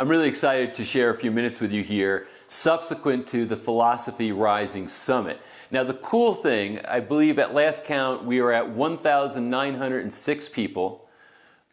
I'm really excited to share a few minutes with you here subsequent to the Philosophy Rising Summit. Now the cool thing, I believe at last count we were at 1,906 people,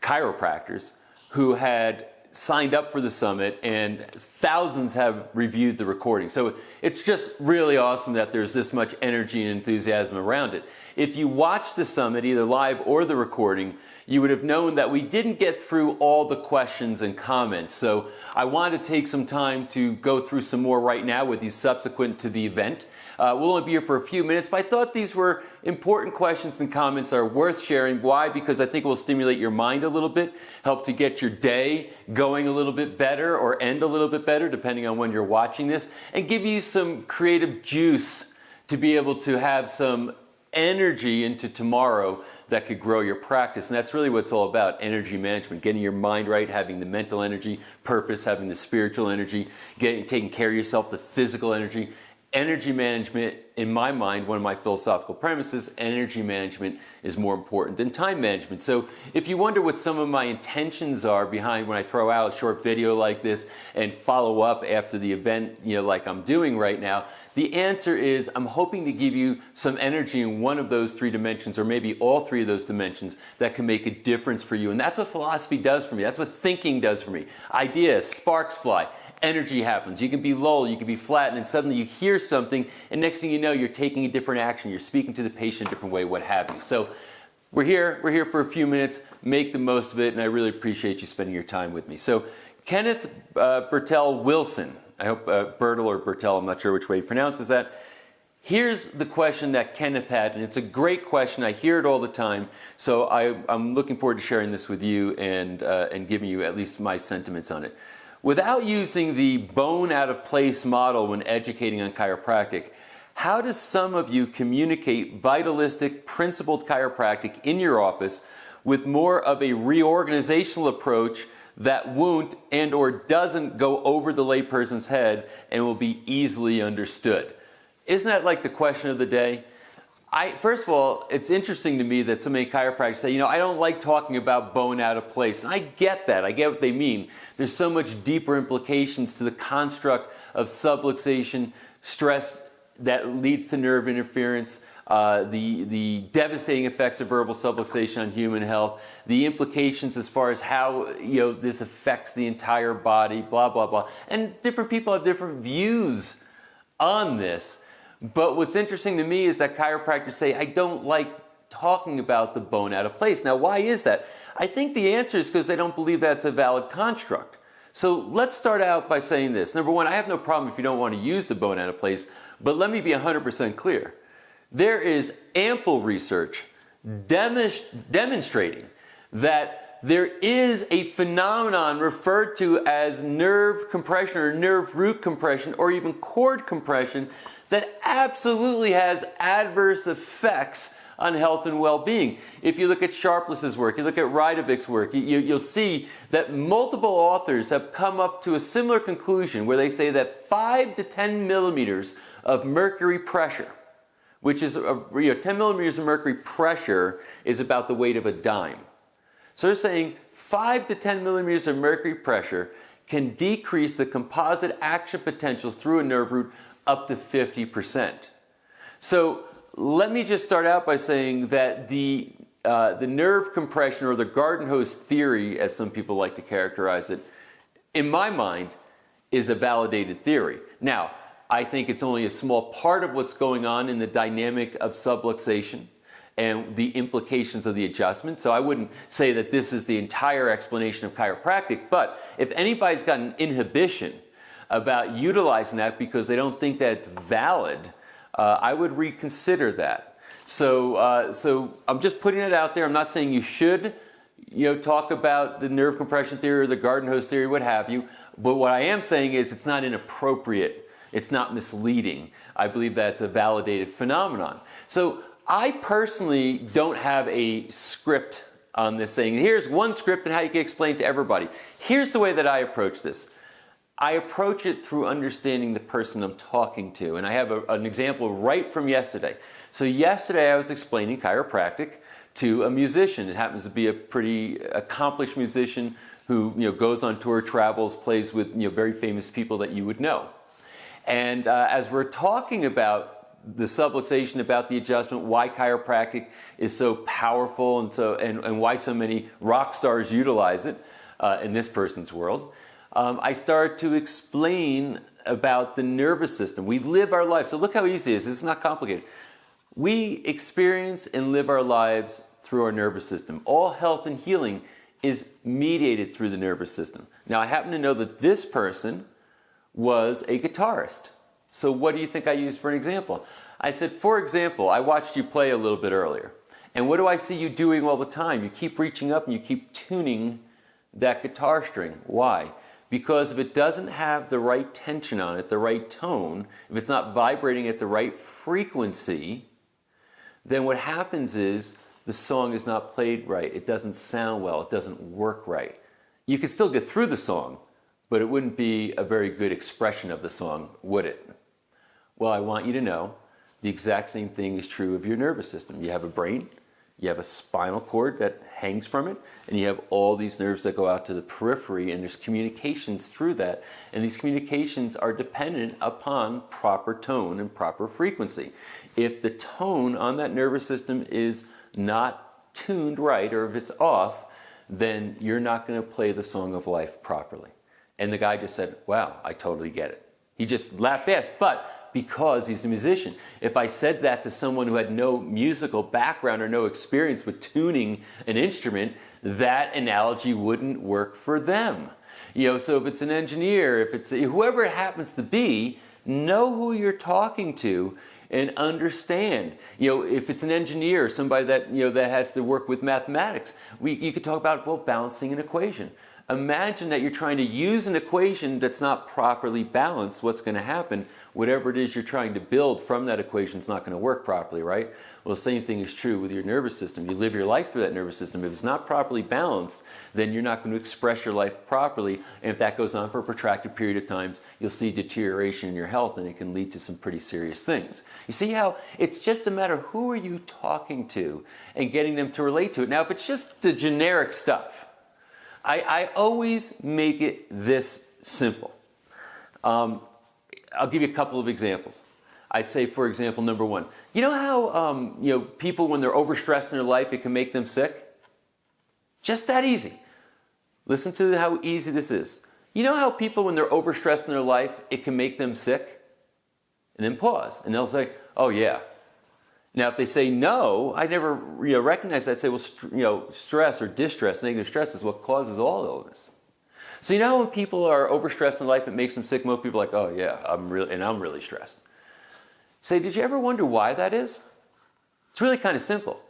chiropractors, who had signed up for the summit, and thousands have reviewed the recording. So it's just really awesome that there's this much energy and enthusiasm around it. If you watch the summit, either live or the recording, you would have known that we didn't get through all the questions and comments. So I wanted to take some time to go through some more right now with you subsequent to the event. We'll only be here for a few minutes, but I thought these were important questions and comments are worth sharing. Why? Because I think it will stimulate your mind a little bit, help to get your day going a little bit better or end a little bit better, depending on when you're watching this, and give you some creative juice to be able to have some energy into tomorrow that could grow your practice. And that's really what it's all about, energy management, getting your mind right, having the mental energy, purpose, having the spiritual energy, taking care of yourself, the physical energy. Energy management, in my mind, one of my philosophical premises, energy management is more important than time management. So if you wonder what some of my intentions are behind when I throw out a short video like this and follow up after the event, like I'm doing right now, the answer is I'm hoping to give you some energy in one of those three dimensions, or maybe all three of those dimensions, that can make a difference for you. And that's what philosophy does for me. That's what thinking does for me. Ideas, sparks fly. Energy happens. You can be lulled, you can be flattened, and suddenly you hear something, and next thing you know, you're taking a different action. You're speaking to the patient a different way, what have you. So we're here for a few minutes. Make the most of it, and I really appreciate you spending your time with me. So Kenneth Bertel Wilson, I hope Bertel or Bertel, I'm not sure which way he pronounces that. Here's the question that Kenneth had, and it's a great question. I hear it all the time, so I'm looking forward to sharing this with you and giving you at least my sentiments on it. Without using the bone out of place model when educating on chiropractic, how does some of you communicate vitalistic, principled chiropractic in your office with more of a reorganizational approach that won't and or doesn't go over the layperson's head and will be easily understood? Isn't that like the question of the day? First of all, it's interesting to me that so many chiropractors say, I don't like talking about bone out of place. And I get that. I get what they mean. There's so much deeper implications to the construct of subluxation, stress that leads to nerve interference, the devastating effects of verbal subluxation on human health, the implications as far as how this affects the entire body, blah, blah, blah. And different people have different views on this. But what's interesting to me is that chiropractors say, I don't like talking about the bone out of place. Now, why is that? I think the answer is because they don't believe that's a valid construct. So let's start out by saying this. Number one, I have no problem if you don't want to use the bone out of place, but let me be 100% clear. There is ample research demonstrating that there is a phenomenon referred to as nerve compression or nerve root compression or even cord compression that absolutely has adverse effects on health and well-being. If you look at Sharpless's work, you look at Rydovik's work, you'll see that multiple authors have come up to a similar conclusion where they say that 5 to 10 millimeters of mercury pressure, which is 10 millimeters of mercury pressure is about the weight of a dime. So they're saying 5 to 10 millimeters of mercury pressure can decrease the composite action potentials through a nerve root up to 50%. So let me just start out by saying that the nerve compression, or the garden hose theory, as some people like to characterize it, in my mind, is a validated theory. Now, I think it's only a small part of what's going on in the dynamic of subluxation and the implications of the adjustment. So I wouldn't say that this is the entire explanation of chiropractic, but if anybody's got an inhibition about utilizing that because they don't think that it's valid, I would reconsider that. So I'm just putting it out there. I'm not saying you should talk about the nerve compression theory or the garden hose theory, what have you, but what I am saying is it's not inappropriate. It's not misleading. I believe that's a validated phenomenon. So I personally don't have a script on this saying, here's one script and how you can explain to everybody. Here's the way that I approach this. I approach it through understanding the person I'm talking to. And I have an example right from yesterday. So yesterday I was explaining chiropractic to a musician. It happens to be a pretty accomplished musician, who goes on tour, travels, plays with very famous people that you would know. And as we're talking about the subluxation, about the adjustment, why chiropractic is so powerful and why so many rock stars utilize it in this person's world, I start to explain about the nervous system. We live our life. So look how easy it is. This is not complicated. We experience and live our lives through our nervous system. All health and healing is mediated through the nervous system. Now, I happen to know that this person was a guitarist. So what do you think I used for an example? I said, for example, I watched you play a little bit earlier. And what do I see you doing all the time? You keep reaching up and you keep tuning that guitar string. Why? Because if it doesn't have the right tension on it, the right tone, if it's not vibrating at the right frequency, then what happens is the song is not played right. It doesn't sound well. It doesn't work right. You could still get through the song, but it wouldn't be a very good expression of the song, would it? Well, I want you to know the exact same thing is true of your nervous system. You have a brain, you have a spinal cord that hangs from it, and you have all these nerves that go out to the periphery, and there's communications through that. And these communications are dependent upon proper tone and proper frequency. If the tone on that nervous system is not tuned right, or if it's off, then you're not going to play the song of life properly. And the guy just said, wow, I totally get it. He just laughed fast, but because he's a musician. If I said that to someone who had no musical background or no experience with tuning an instrument, that analogy wouldn't work for them. So if it's an engineer, if it's whoever it happens to be, know who you're talking to and understand. If it's an engineer, somebody that that has to work with mathematics, you could talk about balancing an equation. Imagine that you're trying to use an equation that's not properly balanced. What's going to happen? Whatever it is you're trying to build from that equation is not going to work properly, right? Well, the same thing is true with your nervous system. You live your life through that nervous system. If it's not properly balanced, then you're not going to express your life properly. And if that goes on for a protracted period of time, you'll see deterioration in your health, and it can lead to some pretty serious things. You see how it's just a matter of who are you talking to and getting them to relate to it. Now, if it's just the generic stuff, I always make it this simple. I'll give you a couple of examples. I'd say, for example, number one, you know how people, when they're overstressed in their life, it can make them sick? Just that easy. Listen to how easy this is. You know how people, when they're overstressed in their life, it can make them sick? And then pause, and they'll say, oh yeah. Now, if they say no, I never recognize that. I'd say, well, stress or distress, negative stress is what causes all illness. So you know how when people are overstressed in life, it makes them sick? Most people are like, oh yeah, I'm really stressed. Say, did you ever wonder why that is? It's really kind of simple.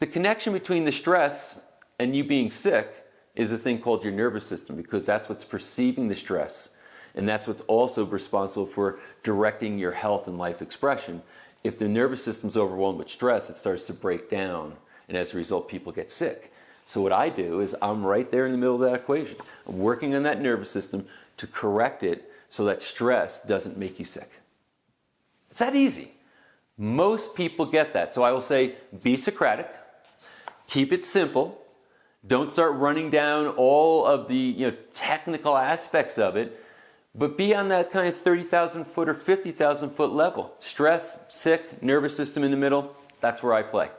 The connection between the stress and you being sick is a thing called your nervous system, because that's what's perceiving the stress, and that's what's also responsible for directing your health and life expression. If the nervous system's overwhelmed with stress, it starts to break down, and as a result, people get sick. So what I do is I'm right there in the middle of that equation. I'm working on that nervous system to correct it so that stress doesn't make you sick. It's that easy. Most people get that. So I will say, be Socratic, keep it simple, don't start running down all of the technical aspects of it, but be on that kind of 30,000 foot or 50,000 foot level. Stress, sick, nervous system in the middle, that's where I play.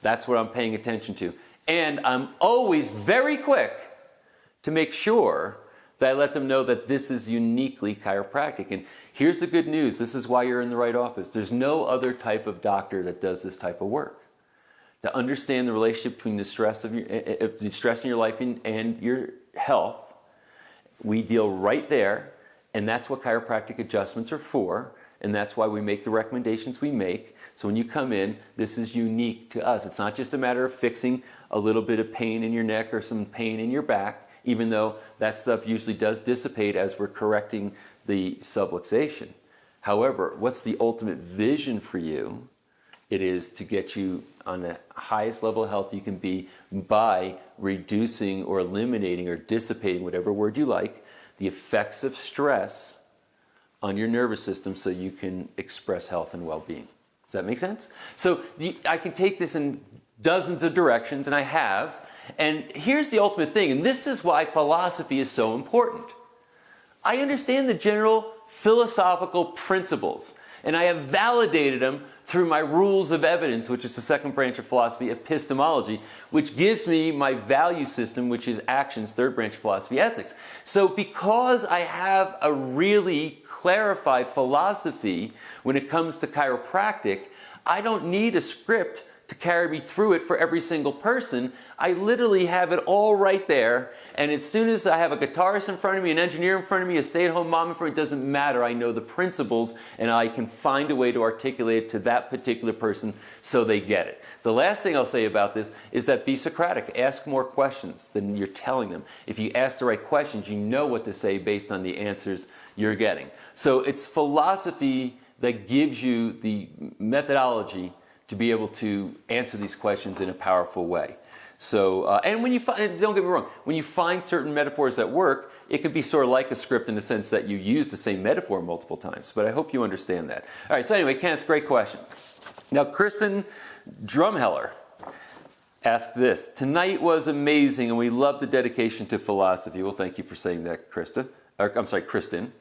That's what I'm paying attention to. And I'm always very quick to make sure that I let them know that this is uniquely chiropractic. And here's the good news. This is why you're in the right office. There's no other type of doctor that does this type of work. To understand the relationship between the stress in your life and your health, we deal right there. And that's what chiropractic adjustments are for. And that's why we make the recommendations we make. So when you come in, this is unique to us. It's not just a matter of fixing a little bit of pain in your neck or some pain in your back, even though that stuff usually does dissipate as we're correcting the subluxation. However, what's the ultimate vision for you? It is to get you on the highest level of health you can be by reducing or eliminating or dissipating, whatever word you like, the effects of stress on your nervous system so you can express health and well-being. Does that make sense? So I can take this in dozens of directions, and I have, And here's the ultimate thing, and this is why philosophy is so important. I understand the general philosophical principles, and I have validated them through my rules of evidence, which is the second branch of philosophy, epistemology, which gives me my value system, which is actions, third branch of philosophy, ethics. So because I have a really clarified philosophy when it comes to chiropractic, I don't need a script to carry me through it for every single person. I literally have it all right there, and as soon as I have a guitarist in front of me, an engineer in front of me, a stay-at-home mom in front of me, it doesn't matter. I know the principles, and I can find a way to articulate it to that particular person so they get it. The last thing I'll say about this is that be Socratic. Ask more questions than you're telling them. If you ask the right questions, you know what to say based on the answers you're getting. So it's philosophy that gives you the methodology to be able to answer these questions in a powerful way. So, and when you find, don't get me wrong, when you find certain metaphors that work, it could be sort of like a script in the sense that you use the same metaphor multiple times. But I hope you understand that. All right, so anyway, Kenneth, great question. Now, Kristen Drumheller asked this. Tonight was amazing, and we love the dedication to philosophy. Well, thank you for saying that, Kristen.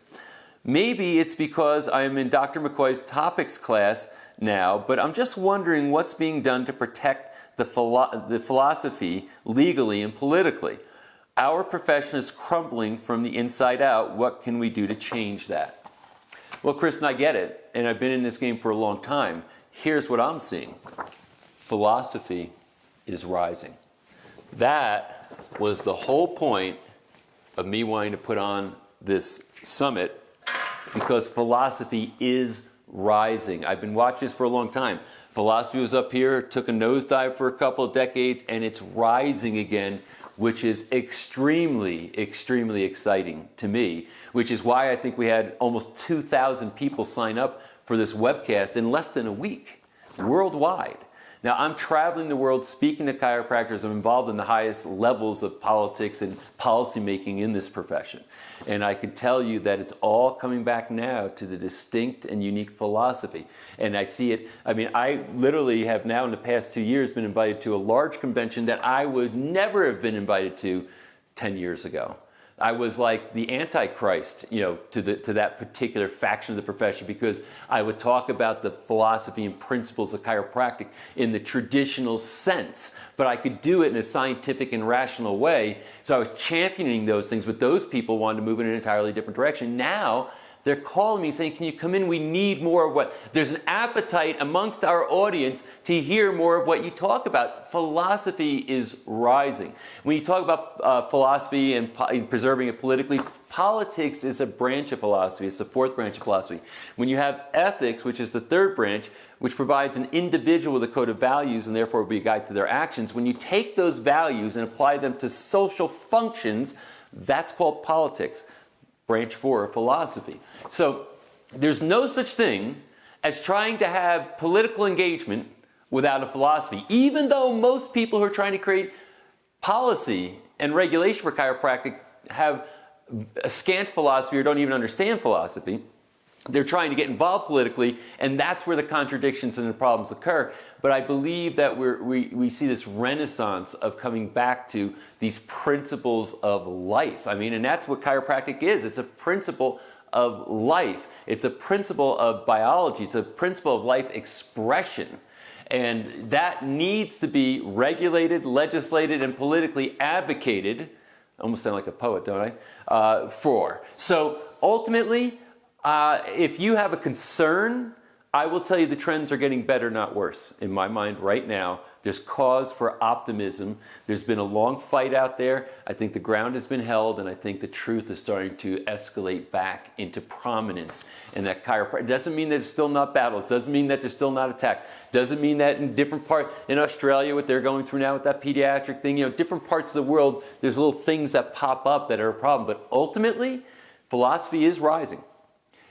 Maybe it's because I am in Dr. McCoy's topics class now, but I'm just wondering what's being done to protect the philosophy legally and politically. Our profession is crumbling from the inside out. What can we do to change that? Well, Kristen, I get it, and I've been in this game for a long time. Here's what I'm seeing. Philosophy is rising. That was the whole point of me wanting to put on this summit, because philosophy is rising. I've been watching this for a long time. Philosophy was up here, took a nosedive for a couple of decades, and it's rising again, which is extremely, extremely exciting to me, which is why I think we had almost 2,000 people sign up for this webcast in less than a week, worldwide. Now, I'm traveling the world speaking to chiropractors. I'm involved in the highest levels of politics and policymaking in this profession. And I can tell you that it's all coming back now to the distinct and unique philosophy. And I see it, I mean, I literally have now in the past 2 years been invited to a large convention that I would never have been invited to 10 years ago. I was like the Antichrist, to that particular faction of the profession, because I would talk about the philosophy and principles of chiropractic in the traditional sense, but I could do it in a scientific and rational way. So I was championing those things, but those people wanted to move in an entirely different direction. Now, they're calling me saying, can you come in? We need more of what... There's an appetite amongst our audience to hear more of what you talk about. Philosophy is rising. When you talk about philosophy and preserving it politically, politics is a branch of philosophy. It's the fourth branch of philosophy. When you have ethics, which is the third branch, which provides an individual with a code of values and therefore will be a guide to their actions, when you take those values and apply them to social functions, that's called politics. Branch 4 of philosophy. So there's no such thing as trying to have political engagement without a philosophy. Even though most people who are trying to create policy and regulation for chiropractic have a scant philosophy or don't even understand philosophy, they're trying to get involved politically, and that's where the contradictions and the problems occur. But I believe that we see this renaissance of coming back to these principles of life. I mean, and that's what chiropractic is. It's a principle of life. It's a principle of biology. It's a principle of life expression. And that needs to be regulated, legislated, and politically advocated. I almost sound like a poet, don't I? For. So ultimately, if you have a concern, I will tell you the trends are getting better, not worse. In my mind right now, there's cause for optimism. There's been a long fight out there. I think the ground has been held, and I think the truth is starting to escalate back into prominence. And that chiropractic doesn't mean that there's still not battles. Doesn't mean that there's still not attacks. Doesn't mean that in different parts, in Australia, what they're going through now with that pediatric thing, different parts of the world, there's little things that pop up that are a problem. But ultimately, philosophy is rising.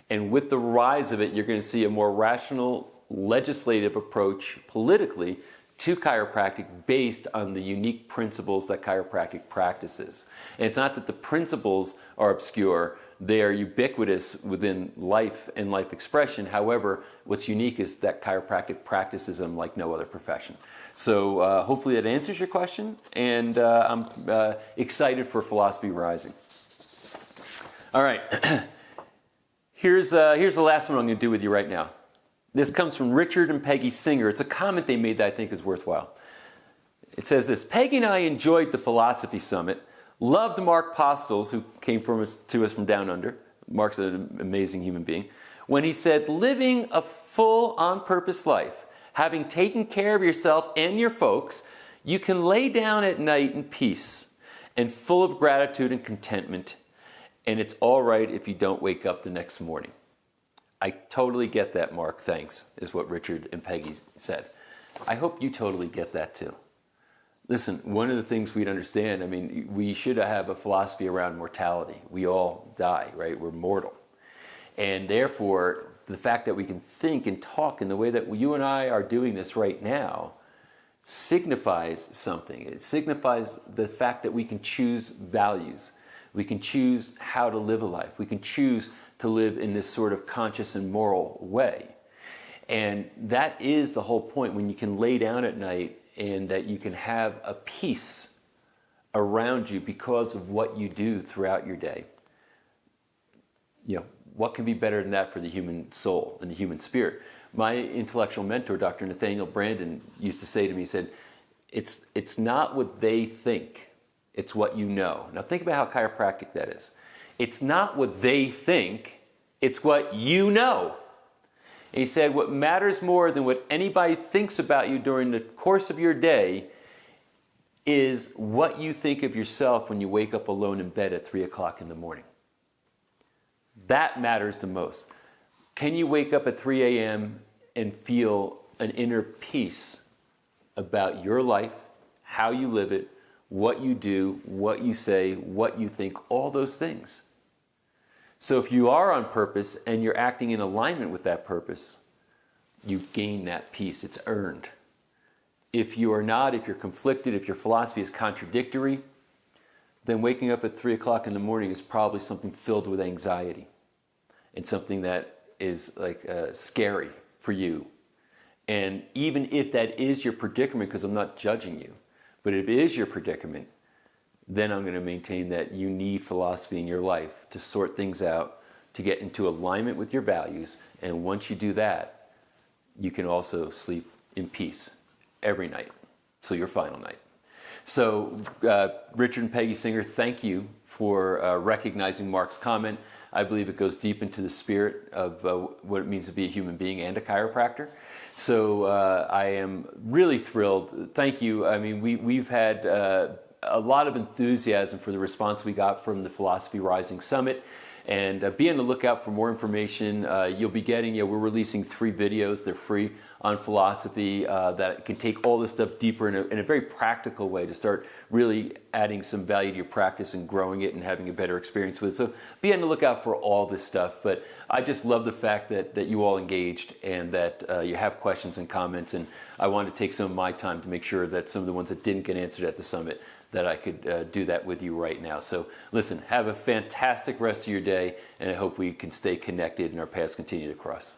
And with the rise of it, you're going to see a more rational legislative approach politically to chiropractic based on the unique principles that chiropractic practices. And it's not that the principles are obscure, They are ubiquitous within life and life expression. However, what's unique is that chiropractic practices them like no other profession. So hopefully that answers your question, and I'm excited for Philosophy Rising. All right, here's the last one I'm going to do with you right now. This comes from Richard and Peggy Singer. It's a comment they made that I think is worthwhile. It says this: Peggy and I enjoyed the Philosophy Summit, loved Mark Postles, who came to us from down under. Mark's an amazing human being. When he said, living a full on-purpose life, having taken care of yourself and your folks, you can lay down at night in peace and full of gratitude and contentment, and it's all right if you don't wake up the next morning. I totally get that, Mark. Thanks, is what Richard and Peggy said. I hope you totally get that too. Listen, one of the things we'd understand, I mean, we should have a philosophy around mortality. We all die, right? We're mortal. And therefore, the fact that we can think and talk in the way that you and I are doing this right now signifies something. It signifies the fact that we can choose values. We can choose how to live a life. We can choose to live in this sort of conscious and moral way. And that is the whole point, when you can lay down at night and that you can have a peace around you because of what you do throughout your day. You know, what can be better than that for the human soul and the human spirit? My intellectual mentor, Dr. Nathaniel Brandon, used to say to me, he said, it's not what they think, it's what you know. Now think about how chiropractic that is. It's not what they think, it's what you know. And he said, what matters more than what anybody thinks about you during the course of your day is what you think of yourself when you wake up alone in bed at 3 o'clock in the morning. That matters the most. Can you wake up at 3 a.m. and feel an inner peace about your life, how you live it, what you do, what you say, what you think, all those things? So if you are on purpose and you're acting in alignment with that purpose, you gain that peace. It's earned. If you are not, if you're conflicted, if your philosophy is contradictory, then waking up at 3 o'clock in the morning is probably something filled with anxiety and something that is like scary for you. And even if that is your predicament, because I'm not judging you, but if it is your predicament, then I'm going to maintain that you need philosophy in your life to sort things out, to get into alignment with your values. And once you do that, you can also sleep in peace every night, till your final night. So Richard and Peggy Singer, thank you for recognizing Mark's comment. I believe it goes deep into the spirit of what it means to be a human being and a chiropractor. So I am really thrilled. Thank you. I mean, we've had a lot of enthusiasm for the response we got from the Philosophy Rising Summit. And be on the lookout for more information. You'll be getting, we're releasing 3 videos. They're free on philosophy that can take all this stuff deeper in a very practical way to start really adding some value to your practice and growing it and having a better experience with it. So be on the lookout for all this stuff. But I just love the fact that you all engaged and that you have questions and comments. And I wanted to take some of my time to make sure that some of the ones that didn't get answered at the summit, that I could do that with you right now. So listen, have a fantastic rest of your day, and I hope we can stay connected and our paths continue to cross.